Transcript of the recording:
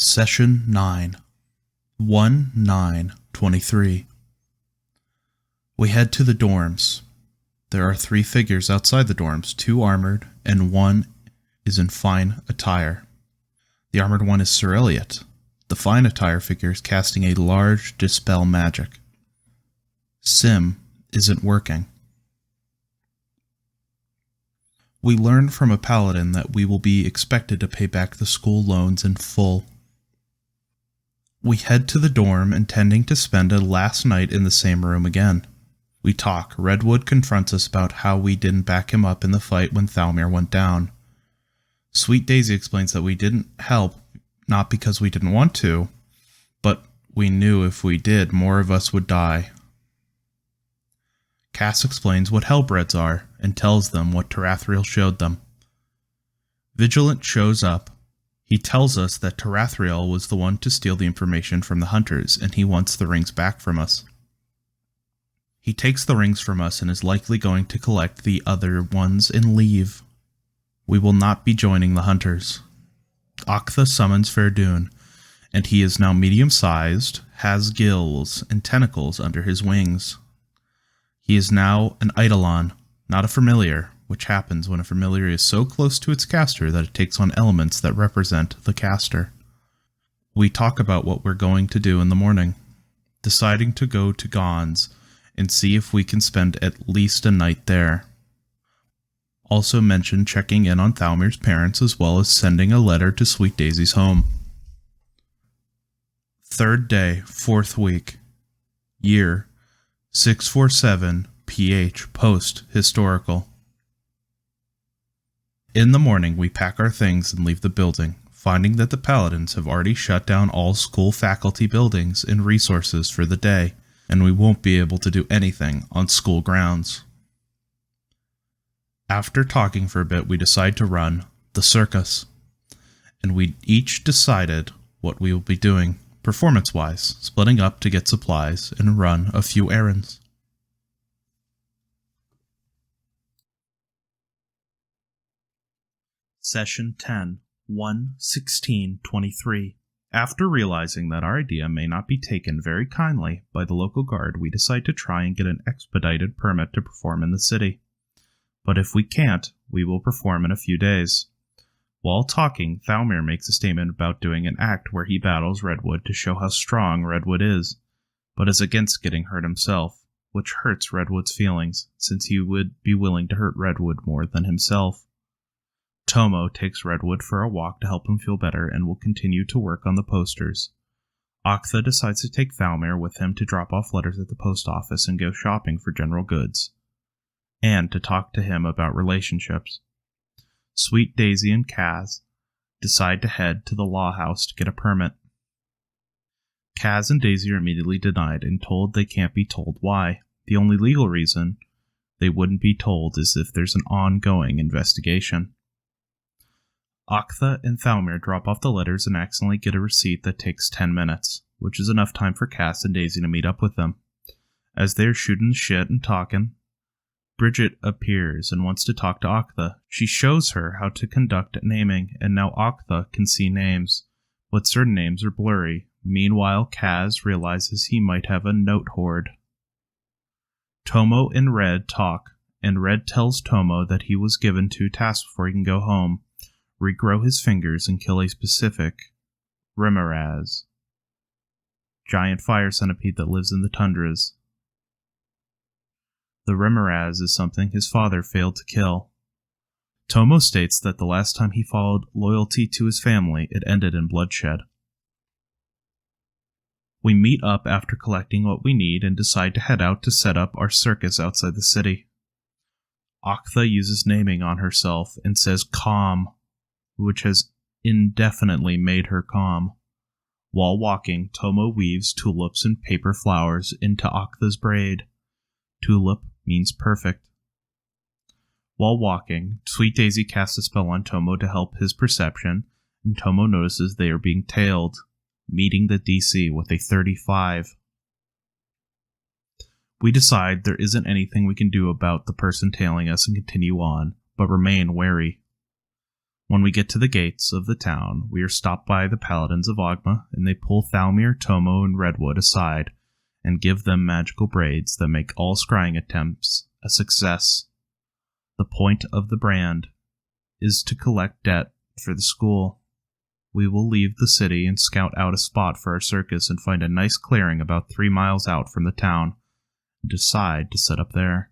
Session 9, 1-9-23. We head to the dorms. There are 3 figures outside the dorms, 2 armored, and 1 is in fine attire. The armored one is Sir Elliot. The fine attire figure is casting a large dispel magic. Sim isn't working. We learn from a paladin that we will be expected to pay back the school loans in full. We head to the dorm intending to spend a last night in the same room again. We talk. Redwood confronts us about how we didn't back him up in the fight when Thalmir went down. Sweet Daisy explains that we didn't help, not because we didn't want to, but we knew if we did, more of us would die. Cass explains what Hellbreds are, and tells them what Tarathriel showed them. Vigilant shows up. He tells us that Tarathriel was the one to steal the information from the hunters, and he wants the rings back from us. He takes the rings from us and is likely going to collect the other ones and leave. We will not be joining the hunters. Octha summons Verdun, and he is now medium-sized, has gills and tentacles under his wings. He is now an Eidolon, not a familiar, which happens when a familiar is so close to its caster that it takes on elements that represent the caster. We talk about what we're going to do in the morning, deciding to go to Gon's and see if we can spend at least a night there. Also mention checking in on Thalmir's parents as well as sending a letter to Sweet Daisy's home. 3rd day, 4th week. Year 647 PH post-historical. In the morning, we pack our things and leave the building, finding that the Paladins have already shut down all school faculty buildings and resources for the day, and we won't be able to do anything on school grounds. After talking for a bit, we decide to run the circus, and we each decided what we will be doing, performance-wise, splitting up to get supplies and run a few errands. Session 10, 1-16-23. After realizing that our idea may not be taken very kindly by the local guard, we decide to try and get an expedited permit to perform in the city. But if we can't, we will perform in a few days. While talking, Thalmir makes a statement about doing an act where he battles Redwood to show how strong Redwood is, but is against getting hurt himself, which hurts Redwood's feelings, since he would be willing to hurt Redwood more than himself. Tomo takes Redwood for a walk to help him feel better and will continue to work on the posters. Octha decides to take Thalmir with him to drop off letters at the post office and go shopping for general goods, and to talk to him about relationships. Sweet Daisy and Kaz decide to head to the law house to get a permit. Kaz and Daisy are immediately denied and told they can't be told why. The only legal reason they wouldn't be told is if there's an ongoing investigation. Octha and Thalmir drop off the letters and accidentally get a receipt that takes 10 minutes, which is enough time for Cass and Daisy to meet up with them. As they're shooting the shit and talking, Bridget appears and wants to talk to Octha. She shows her how to conduct naming, and now Octha can see names, but certain names are blurry. Meanwhile, Kaz realizes he might have a note hoard. Tomo and Red talk, and Red tells Tomo that he was given 2 tasks before he can go home: regrow his fingers and kill a specific Remoraz, giant fire centipede that lives in the tundras. The Remoraz is something his father failed to kill. Tomo states that the last time he followed loyalty to his family, it ended in bloodshed. We meet up after collecting what we need and decide to head out to set up our circus outside the city. Octha uses naming on herself and says calm, which has indefinitely made her calm. While walking, Tomo weaves tulips and paper flowers into Octha's braid. Tulip means perfect. While walking, Sweet Daisy casts a spell on Tomo to help his perception, and Tomo notices they are being tailed, meeting the DC with a 35. We decide there isn't anything we can do about the person tailing us and continue on, but remain wary. When we get to the gates of the town, we are stopped by the paladins of Ogma, and they pull Thalmir, Tomo, and Redwood aside and give them magical braids that make all scrying attempts a success. The point of the brand is to collect debt for the school. We will leave the city and scout out a spot for our circus and find a nice clearing about 3 miles out from the town and decide to set up there.